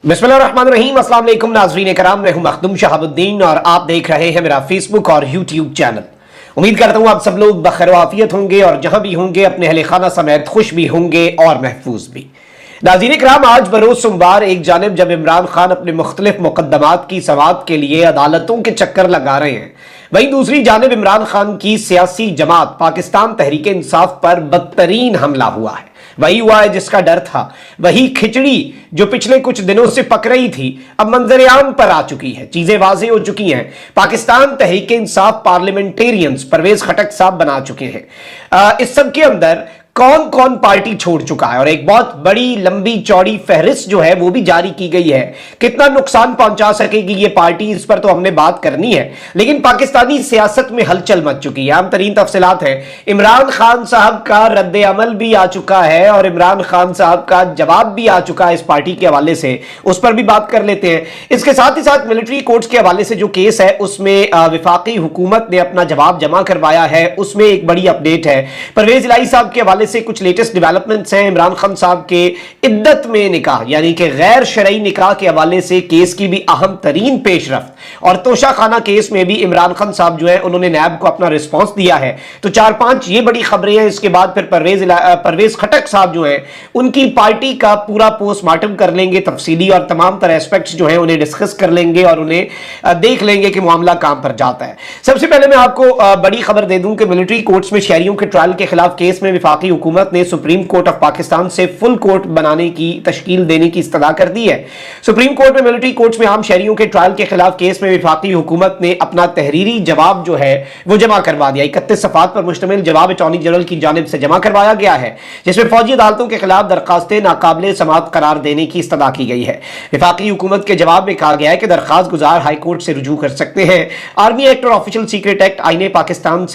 बिस्मिल्लाहिर्रहमानिर्रहीम। अस्सलाम वालेकुम नाज़रीन कराम, मैं हूं मखदूम शहाबुद्दीन और आप देख रहे हैं मेरा फेसबुक और यूट्यूब चैनल। उम्मीद करता हूं आप सब लोग बखैर आफियत होंगे और जहां भी होंगे अपने अहले खाना समेत खुश भी होंगे और महफूज भी। नाज़रीन कराम, आज बरोज सोमवार एक जानिब जब इमरान खान अपने मुख्तलिफ मुकद्दमात की समाअत के लिए अदालतों के चक्कर लगा रहे हैं, वहीं दूसरी जानिब इमरान खान की सियासी जमात पाकिस्तान तहरीक इंसाफ पर बदतरीन हमला हुआ है। वही हुआ है जिसका डर था, वही खिचड़ी जो पिछले कुछ दिनों से पक रही थी अब मंजर आम पर आ चुकी है। चीजें वाज़ेह हो चुकी हैं। पाकिस्तान तहरीक इंसाफ पार्लियामेंटेरियंस परवेज खटक साहब बना चुके हैं। इस सब के अंदर कौन कौन पार्टी छोड़ चुका है और एक बहुत बड़ी लंबी चौड़ी फहरिस्त जो है वो भी जारी की गई है। कितना नुकसान पहुंचा सकेगी ये पार्टी, इस पर तो हमने बात करनी है। लेकिन पाकिस्तानी सियासत में हलचल मच चुकी है। आम तरीन तफसीलात है, इमरान खान साहब का रद्द अमल भी आ चुका है और इमरान खान साहब का जवाब भी आ चुका है इस पार्टी के हवाले से, उस पर भी बात कर लेते हैं। इसके साथ ही साथ मिलिट्री कोर्ट्स के हवाले से जो केस है उसमें वफाकी हुकूमत ने अपना जवाब जमा करवाया है, उसमें एक बड़ी अपडेट है। परवेज इलाही साहब के हवाले से कुछ लेटेस्ट डेवलपमेंट्स हैं। इमरान खान साहब के इद्दत में निकाह यानी कि गैर शरई निकाह के हवाले से केस की भी अहम तरीन पेशरफ्त, और तोशा खाना केस में भी इमरान खान साहब जो है उन्होंने नैब को अपना रिस्पांस दिया है। तो 4-5 ये बड़ी खबरें हैं। इसके बाद फिर परवेज खटक साहब जो हैं उनकी पार्टी का पूरा पोस्टमार्टम कर लेंगे तफसीली, और तमाम तरह एस्पेक्ट्स जो हैं उन्हें डिस्कस कर लेंगे और उन्हें देख लेंगे कि मामला कहां पर जाता है। सबसे पहले मैं आपको बड़ी खबर दे दूं कि मिलिट्री कोर्ट्स में शहरियों के ट्रायल के खिलाफ केस में वफाकी हुकूमत ने सुप्रीम कोर्ट ऑफ पाकिस्तान से फुल कोर्ट बनाने की तश्कील देने की इस्तदा कर दी है। सुप्रीम कोर्ट में मिलिट्री कोर्ट्स में आम शहरियों के ट्रायल के खिलाफ केस में वफाकी हुकूमत ने अपना तहरीरी जवाब जो है वो जमा करवा दिया। 31 सफ़ात पर मुश्तमिल जवाब अटॉर्नी जनरल की जानिब से जमा करवाया गया है, जिसमें फौजी अदालतों के खिलाफ दरखास्तें नाकाबिले समाअत करार देने की इस्तदा की गई है। वफाकी हुकूमत के जवाब में कहा गया है कि दरखास्त गुजार हाई कोर्ट से रुजू कर सकते हैं। आर्मी एक्ट और ऑफिशियल सीक्रेट एक्ट आईने पाकिस्तान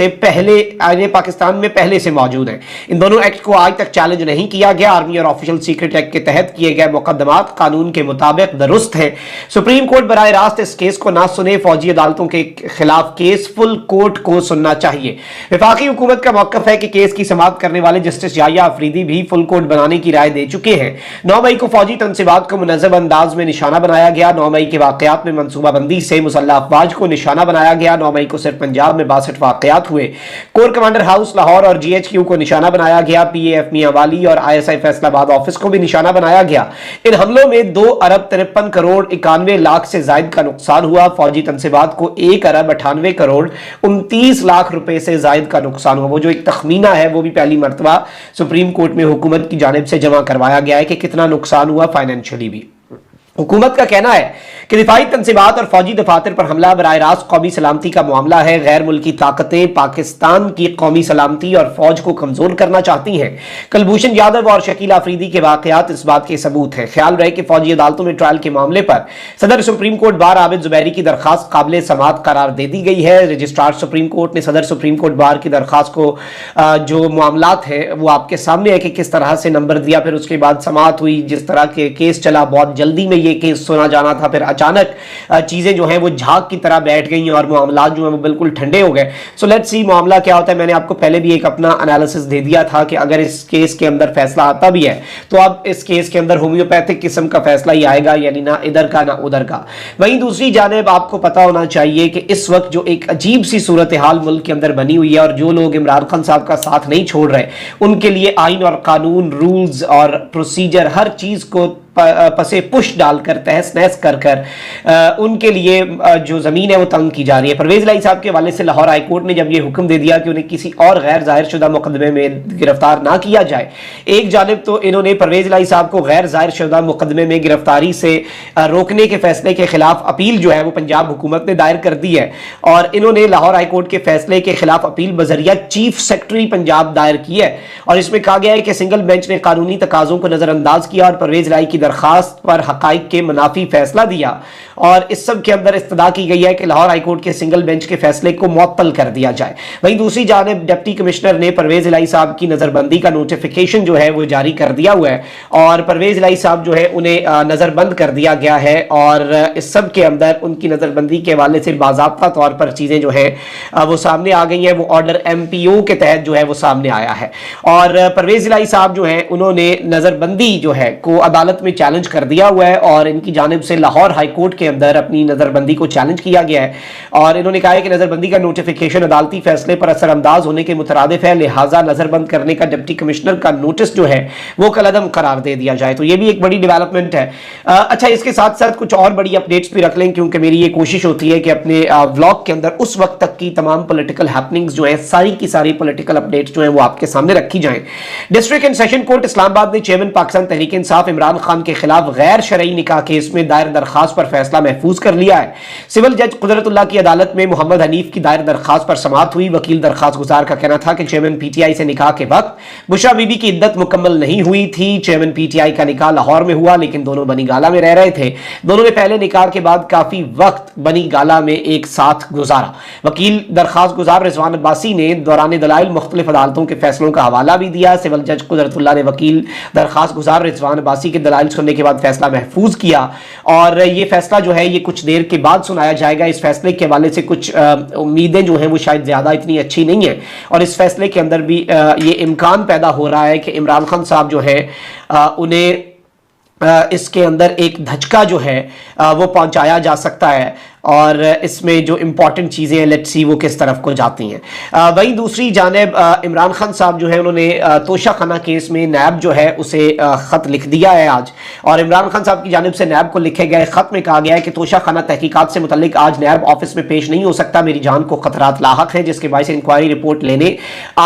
में पहले से मौजूद है। इन दोनों एक्ट को आज तक चैलेंज नहीं किया गया। आर्मी और ऑफिशियल सीक्रेट एक्ट के तहत किए गए मुकदमात कानून के मुताबिक दुरुस्त है। सुप्रीम कोर्ट बराह रास्त इस केस को ना सुने, फौजी अदालतों के खिलाफ केस फुल कोर्ट को सुनना चाहिए। वफाकी हुकूमत का मौकफ है कि केस की समाअत करने वाले जस्टिस याहिया अफरीदी भी फुल कोर्ट बनाने की राय दे चुके हैं। 9 मई को फौजी तनसीबात को मुनज़्ज़म अंदाज में निशाना बनाया गया। 9 मई के वाकयात में मनसूबाबंदी से मुसल्लह अफवाज को निशाना बनाया गया। 9 मई को सिर्फ पंजाब में 62 वाकयात हुए। कोर कमांडर हाउस लाहौर और GHQ को निशाना बनाया गया। PAF मियां वाली और ISI फैसलाबाद ऑफिस को भी निशाना बनाया गया। इन हमलों में 2 अरब 53 करोड़ 91 लाख से जायद का नुकसान हुआ। फौजी तनसीबात को 1 अरब 98 करोड़ 29 लाख रुपए से जायद का नुकसान हुआ। वो जो एक तखमीना है वो भी पहली मरतबा सुप्रीम कोर्ट में हुकूमत की जानिब से जमा करवाया गया है कि कितना नुकसान हुआ फाइनेंशियली भी। हुकूमत का कहना है कि दिफाई तनसीबात और फौजी दफातर पर हमला बराह रास्त कौमी सलामती का मामला है। गैर मुल्की ताकतें पाकिस्तान की कौमी सलामती और फौज को कमजोर करना चाहती हैं। कुलभूषण यादव और शकील अफरीदी के वाकयात इस बात के सबूत है। ख्याल रहे कि फौजी अदालतों में ट्रायल के मामले पर सदर supreme court bar Abid Zubairi की दरखास्त काबिल समाअत करार दे दी गई है। रजिस्ट्रार सुप्रीम कोर्ट ने सदर सुप्रीम कोर्ट बार की दरखास्त को जो मामलात है वो आपके सामने है कि किस तरह से नंबर दिया, फिर उसके बाद समाअत हुई। जिस तरह के केस चला, बहुत जल्दी में ये केस सुना जाना था, फिर अचानक चीजें जो हैं वो झाग की तरह बैठ गई और मामला जो है वो बिल्कुल ठंडे हो गए। सो लेट्स सी मामला क्या होता है। मैंने आपको पहले भी एक अपना एनालिसिस दे दिया था कि अगर इस केस के अंदर फैसला आता भी है तो अब इस केस के अंदर होम्योपैथिक किस्म का फैसला ही आएगा, यानी ना इधर का ना उधर का। वहीं दूसरी जानिब आपको पता होना चाहिए कि इस वक्त जो एक अजीब सी सूरत हाल मुल्क के अंदर बनी हुई है और जो लोग इमरान खान साहब का साथ नहीं छोड़ रहे उनके लिए आइन और कानून, रूल्स और प्रोसीजर हर चीज को पसे पुश डालकर तहस नहस कर उनके लिए जो जमीन है वो तंग की जा रही है। परवेज इलाही साहब के हवाले से लाहौर हाई कोर्ट ने जब ये हुक्म दे दिया कि उन्हें किसी और गैर जाहिर शुदा मुकदमे में गिरफ्तार ना किया जाए, एक जानिब तो इन्होंने परवेज इलाही साहब को गैर जाहिर शुदा मुकदमे में गिरफ्तारी से रोकने के फैसले के खिलाफ अपील जो है वो पंजाब हुकूमत ने दायर कर दी है, और इन्होंने लाहौर हाई कोर्ट के फैसले के खिलाफ अपील बजरिया चीफ सेक्रेटरी पंजाब दायर की है। और इसमें कहा गया है कि सिंगल बेंच ने कानूनी तकाजों को नजरअंदाज किया और परवेज इलाही की दरखास्त पर हकाइक के मुनाफी फैसला दिया, और इस सब के अंदर इस्तदा की गई है कि लाहौर हाई कोर्ट के सिंगल बेंच के फैसले को मुअत्तल कर दिया जाए। वहीं दूसरी जानिब डिप्टी कमिश्नर ने परवेज इलाही साहब की नजरबंदी का नोटिफिकेशन जो है वो जारी कर दिया हुआ है, और परवेज इलाही साहब जो है उन्हें नजरबंद कर दिया गया है। और इस सब के अंदर उनकी नजरबंदी के हवाले से बाज़ाब्ता तौर पर चीजें जो है वो सामने आ गई हैं। वो ऑर्डर MPO के तहत जो है वो सामने आया है, और परवेज इलाही साहब जो है उन्होंने नजरबंदी जो है को अदालत में چیلنج کر دیا ہوا ہے اور ان کی جانب سے لاہور ہائی کورٹ کے اندر اپنی نظر بندی کو چیلنج کیا گیا ہے اور انہوں نے کہا ہے کہ نظر بندی کا نوٹیفیکیشن عدالتی فیصلے پر اثر انداز ہونے کے مترادف ہے، لہٰذا نظر بند کرنے کا ڈپٹی کمشنر کا نوٹس جو ہے وہ کالعدم قرار دے دیا جائے۔ تو یہ بھی ایک بڑی ڈیولپمنٹ ہے۔ اچھا، اس کے ساتھ ساتھ کچھ اور بڑی اپڈیٹس بھی رکھ لیں کیونکہ میری یہ کوشش ہوتی ہے کہ اپنے ولاگ کے اندر اس وقت تک کی تمام پولیٹیکل ہیپننگز جو ہیں، ساری کی ساری پولیٹیکل اپڈیٹس جو ہیں وہ آپ کے سامنے رکھی جائیں۔ ڈسٹرکٹ اینڈ سیشن کورٹ اسلام آباد نے چیئرمین پاکستان تحریک انصاف عمران خان کے خلاف غیر شرعی نکاح کیس میں دائر درخواست پر فیصلہ محفوظ کر لیا ہے۔ سول جج قدرت اللہ کی عدالت میں محمد حنیف کی دائر درخواست پر سماعت ہوئی۔ وکیل درخواست گزار کا کہنا تھا کہ چیئرمین پی ٹی آئی سے نکاح کے وقت بشرا بی بی کی عدت مکمل نہیں ہوئی تھی۔ چیئرمین پی ٹی آئی کا نکاح لاہور میں ہوا لیکن دونوں بنی گالہ میں رہ رہے تھے۔ دونوں نے پہلے نکاح کے بعد کافی وقت بنی گالہ میں ایک ساتھ گزارا۔ وکیل درخواست گزار رضوان عباسی نے دوران دلائل مختلف عدالتوں کے فیصلوں کا حوالہ بھی دیا۔ سول جج قدرت اللہ نے وکیل درخواست گزار رضوان عباسی کے دلائل سننے کے بعد فیصلہ محفوظ کیا اور یہ فیصلہ جو ہے یہ کچھ دیر کے بعد سنایا جائے گا۔ اس فیصلے کے حوالے سے کچھ امیدیں جو ہیں وہ شاید زیادہ اتنی اچھی نہیں ہیں اور اس فیصلے کے اندر بھی یہ امکان پیدا ہو رہا ہے کہ عمران خان صاحب جو ہے انہیں اس کے اندر ایک دھچکا جو ہے وہ پہنچایا جا سکتا ہے اور اس میں جو امپورٹنٹ چیزیں ہیں لیٹس سی وہ کس طرف کو جاتی ہیں۔ وہیں دوسری جانب عمران خان صاحب جو ہے انہوں نے توشہ خانہ کیس میں نیب جو ہے اسے خط لکھ دیا ہے آج، اور عمران خان صاحب کی جانب سے نیب کو لکھے گئے خط میں کہا گیا ہے کہ توشہ خانہ تحقیقات سے متعلق آج نیب آفس میں پیش نہیں ہو سکتا، میری جان کو خطرات لاحق ہیں جس کے باعث انکوائری رپورٹ لینے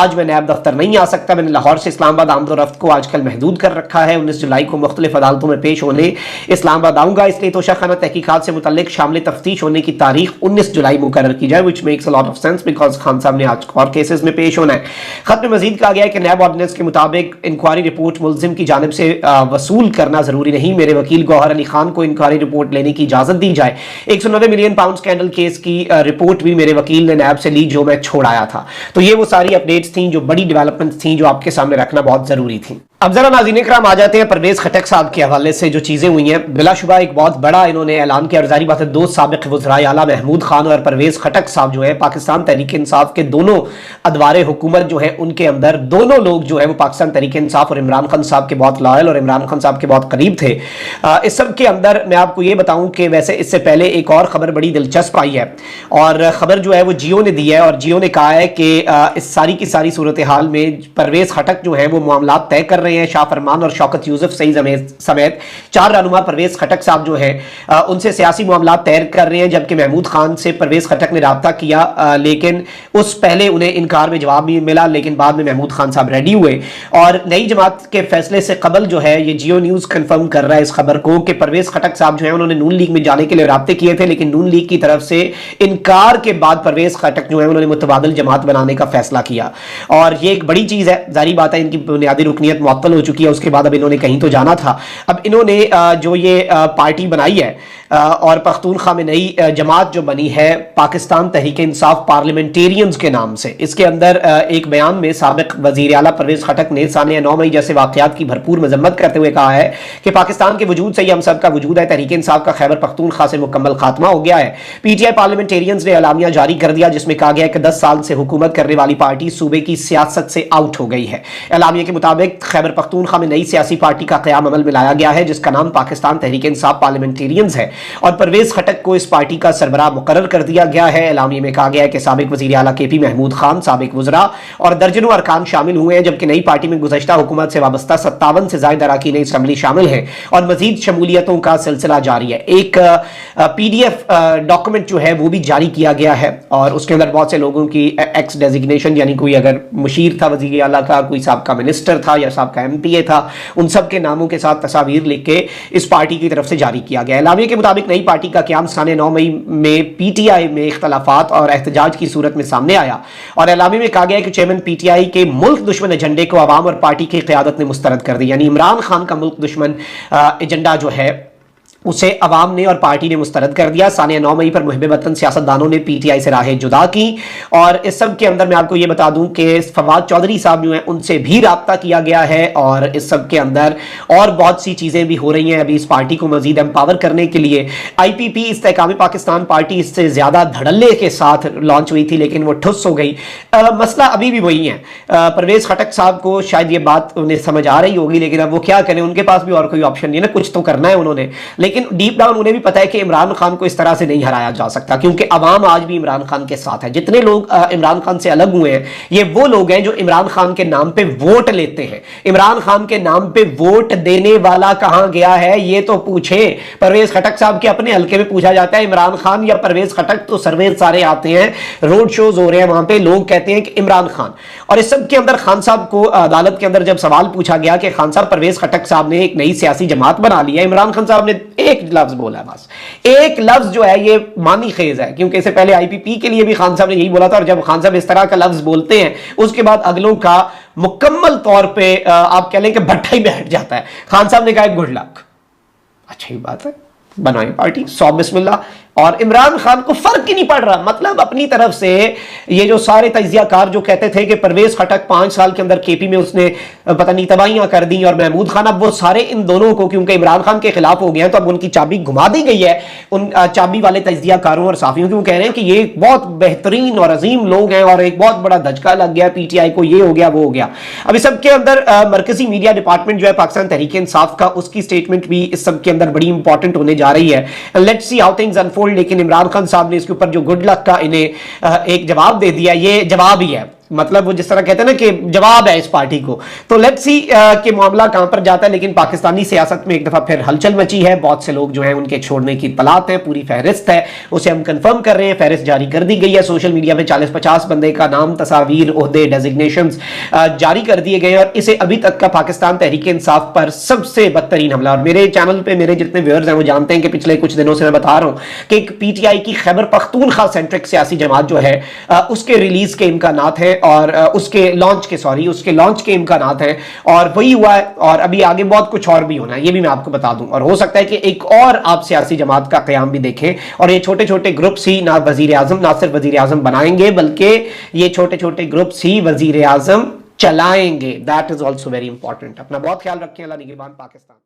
آج میں نیب دفتر نہیں آ سکتا۔ میں نے لاہور سے اسلام آباد آمد و رفت کو آج کل محدود کر رکھا ہے، 19 جولائی کو مختلف عدالتوں میں پیش ہونے اسلام آباد آؤں گا، اس لیے توشہ خانہ تحقیقات سے متعلق شامل تفتیش ہونے کی تاریخ 19 جولائی مقرر کی جائے which makes a lot of sense because Khan صاحب نے آج اور کیسز میں پیش ہونا ہے۔ خط میں مزید کہا گیا ہے کہ نیب آرڈیننس کے مطابق انکوائری رپورٹ ملزم کی جانب سے وصول کرنا ضروری نہیں، میرے وکیل گوہر علی خان کو انکوائری رپورٹ لینے کی اجازت دی جائے۔ 190 ملین پاؤنڈ سکینڈل کیس کی رپورٹ بھی میرے وکیل نے نیب سے لی جو میں چھوڑ آیا تھا۔ تو یہ وہ ساری اپڈیٹس تھیں جو بڑی ڈیولپمنٹس تھیں جو آپ کے سامنے رکھنا بہت ضروری تھی۔ اب ذرا ناظرین اکرام آ جاتے ہیں پرویز خٹک صاحب کے حوالے سے جو چیزیں ہوئی ہیں۔ بلا شبہ ایک بہت بڑا انہوں نے اعلان کیا اور ظاہری بات ہے دو سابق وزرائے اعلیٰ محمود خان اور پرویز خٹک صاحب جو ہے پاکستان تحریک انصاف کے دونوں ادوار حکومت جو ہے ان کے اندر دونوں لوگ جو ہے وہ پاکستان تحریک انصاف اور عمران خان صاحب کے بہت لائل اور عمران خان صاحب کے بہت قریب تھے۔ اس سب کے اندر میں آپ کو یہ بتاؤں کہ ویسے اس سے پہلے ایک اور خبر بڑی دلچسپ آئی ہے اور خبر جو ہے وہ جیو نے دی ہے اور جیو نے کہا ہے کہ اس ساری کی ساری صورتحال میں پرویز خٹک جو ہے وہ معاملات طے کر رہے ہیں۔ شاہ فرمان اور شوکت یوسف سعید سمیت 4 رہنما پرویز خٹک صاحب جو ہیں ان سے سیاسی معاملات طے کر رہے ہیں، جبکہ محمود خان سے پرویز خٹک نے رابطہ کیا لیکن اس پہلے انہیں انکار میں جواب بھی ملا، لیکن بعد میں محمود خان صاحب ریڈی ہوئے اور نئی جماعت کے فیصلے سے قبل جو ہے یہ جیو نیوز کنفرم کر رہا ہے اس خبر کو کہ پرویز خٹک صاحب جو ہیں انہوں نے نون لیگ میں جانے کے لیے رابطے کیے تھے لیکن نون لیگ کی طرف سے انکار کے بعد پرویز خٹک جو ہے انہوں نے متبادل جماعت بنانے کا فیصلہ کیا اور یہ ایک بڑی چیز ہے۔ ظاہری بات ہے ان کی بنیادی رکنیت معطل ہو چکی ہے، اس کے بعد اب انہوں نے کہیں تو جانا تھا۔ اب انہوں نے جو یہ پارٹی بنائی ہے اور پختونخوا میں نئی جماعت جو بنی ہے پاکستان تحریک انصاف پارلیمنٹیرینز کے نام سے، اس کے اندر ایک بیان میں سابق وزیر اعلیٰ پرویز خٹک نے ثانیہ 9 مئی جیسے واقعات کی بھرپور مذمت کرتے ہوئے کہا ہے کہ پاکستان کے وجود سے یہ ہم سب کا وجود ہے، تحریک انصاف کا خیبر پختونخوا سے مکمل خاتمہ ہو گیا ہے۔ پی ٹی آئی پارلیمنٹیرینز نے اعلامیہ جاری کر دیا جس میں کہا گیا کہ 10 سال سے حکومت کرنے والی پارٹی صوبے کی سیاست سے آؤٹ ہو گئی ہے۔ اعلامیہ کے مطابق خیبر پختونخوا میں نئی سیاسی پارٹی کا قیام عمل میں لایا گیا ہے جس کا نام پاکستان تحریک انصاف پارلیمنٹیرینز ہے اور پرویز خٹک کو اس پارٹی کا سربراہ مقرر کر دیا گیا ہے۔ اعلامیہ میں کہا گیا ہے کہ سابق وزیر اعلیٰ کے پی محمود خان، سابق وزراء اور درجنوں ارکان شامل ہوئے ہیں، جبکہ نئی پارٹی میں گزشتہ حکومت سے وابستہ 57 سے زائد اراکین اسمبلی شامل ہیں اور مزید شمولیتوں کا سلسلہ جاری ہے۔ ایک پی ڈی ایف ڈاکومنٹ جو ہے وہ بھی جاری کیا گیا ہے اور اس کے اندر بہت سے لوگوں کی ایکس ڈیزگنیشن یعنی کوئی اگر مشیر تھا وزیر اعلیٰ کا، کوئی سابقہ منسٹر تھا یا سابقہ ایم پی اے تھا، ان سب کے ناموں کے ساتھ تصاویر لکھ کے اس پارٹی کی طرف سے جاری کیا گیا۔ اعلامیہ کے مطابق نئی پارٹی کا قیام ثانیہ 9 مئی میں پی ٹی آئی میں اختلافات اور احتجاج کی صورت میں سامنے آیا اور اعلامیہ میں کہا گیا کہ چیئرمین پی ٹی آئی کے ملک دشمن ایجنڈے کو عوام اور پارٹی کی قیادت نے مسترد کر دی، یعنی عمران خان کا ملک دشمن ایجنڈا جو ہے उसे अवाम ने और पार्टी ने मुस्तरद कर दिया। सानिया 9 मई पर मुहिब वतन सियासतदानों ने पीटीआई से राहें जुदा की। और इस सब के अंदर मैं आपको ये बता दूं कि फवाद चौधरी साहब जो हैं उनसे भी राब्ता किया गया है, और इस सब के अंदर और बहुत सी चीज़ें भी हो रही हैं अभी इस पार्टी को मजीद एम्पावर करने के लिए। IPP इस्तेहकाम पाकिस्तान पार्टी इससे ज़्यादा धड़ल्ले के साथ लॉन्च हुई थी, लेकिन वो ठुस हो गई। मसला अभी भी वही है। परवेज़ खटक साहब को शायद ये बात उन्हें समझ आ रही होगी, लेकिन अब वो क्या करें, उनके पास भी और कोई ऑप्शन नहीं है ना, कुछ तो करना है उन्होंने। लेकिन डीप डाउन उन्हें भी पता है कि इमरान खान को इस तरह से नहीं हराया जा सकता, क्योंकि अवाम आज भी इमरान खान के साथ है। जितने लोग इमरान खान से अलग हुए हैं, ये वो लोग हैं जो इमरान खान के नाम पे वोट लेते हैं। इमरान खान के नाम पे वोट देने वाला कहां गया है, ये तो पूछे। परवेज खटक साहब के अपने हल्के में पूछा जाता है इमरान खान या परवेज खटक, तो सर्वे सारे आते हैं, रोड शोज हो रहे हैं, वहां पे लोग कहते हैं कि इमरान खान। और इस सब के अंदर खान साहब को अदालत के अंदर जब सवाल पूछा गया कि खान साहब, परवेज खटक साहब ने एक नई सियासी जमात बना ली है, इमरान खान साहब ने एक लफ्ज बोला, बस एक लफ्ज जो है ये मानी खेज है, क्योंकि इससे पहले IPP के लिए भी खान साहब ने यही बोला था। और जब खान साहब इस तरह का लफ्ज बोलते हैं, उसके बाद अगलों का मुकम्मल तौर पे आप कह लें कि भट्टा ही बैठ जाता है। खान साहब ने कहा गुड लक, अच्छी बात है, बनाई पार्टी, 100 बिस्मिल्लाह। और इमरान खान को फर्क ही नहीं पड़ रहा, मतलब अपनी तरफ से ये जो सारे तजियाकार जो कहते थे कि परवेज खटक 5 साल के अंदर KP में उसने पता नहीं तबाहियां कर दी, और महमूद खान, अब वो सारे इन दोनों को क्योंकि इमरान खान के खिलाफ हो गए हैं, तो अब उनकी चाबी घुमा दी गई है उन चाबी वाले तजियाकारों और साफियों की। वो कह रहे हैं कि ये बहुत बेहतरीन और अजीम लोग हैं, और एक बहुत बड़ा धचका लग गया PTI को, ये हो गया वो हो गया। अब इस सब के अंदर मरकजी मीडिया डिपार्टमेंट जो है पाकिस्तान तहरीक इंसाफ का, उसकी स्टेटमेंट भी इस सब के अंदर बड़ी इंपॉर्टेंट होने जा रही है। Let's see how things unfold. लेकिन इमरान खान साहब ने इसके ऊपर जो गुड लक का इन्हें एक जवाब दे दिया, ये जवाब ही है, मतलब वो जिस तरह कहते हैं ना कि जवाब है इस पार्टी को। तो लेट्स सी कि मामला कहां पर जाता है। लेकिन पाकिस्तानी सियासत में एक दफा फिर हलचल मची है, बहुत से लोग जो हैं उनके छोड़ने की तलात है, पूरी फहरिस्त है, उसे हम कंफर्म कर रहे हैं। फहरिस्त जारी कर दी गई है, सोशल मीडिया पे 40-50 बंदे का नाम, तस्वीर, ओहदे, डेजिग्नेशंस जारी कर दिए गए हैं। और इसे अभी तक का पाकिस्तान तहरीक इंसाफ पर सबसे बदतरीन हमला, और मेरे चैनल पर मेरे जितने व्यूअर्स हैं वो जानते हैं कि पिछले कुछ दिनों से मैं बता रहा हूं कि एक PTI की खैबर पख्तूनख्वा सेंट्रिक सियासी जमात जो है उसके रिलीज के इम्कानात हैं, और उसके लॉन्च के इम्कानात हैं, और वही हुआ है। और अभी आगे बहुत कुछ और भी होना है, ये भी मैं आपको बता दूं। और हो सकता है कि एक और आप सियासी जमात का क़याम भी देखें, और ये छोटे छोटे ग्रुप्स ही ना सिर्फ वजीर आजम बनाएंगे, बल्कि ये छोटे छोटे ग्रुप्स ही वजीर आजम चलाएंगे। That is also very important. अपना बहुत ख्याल रखें। अल्लाह निगहबान पाकिस्तान।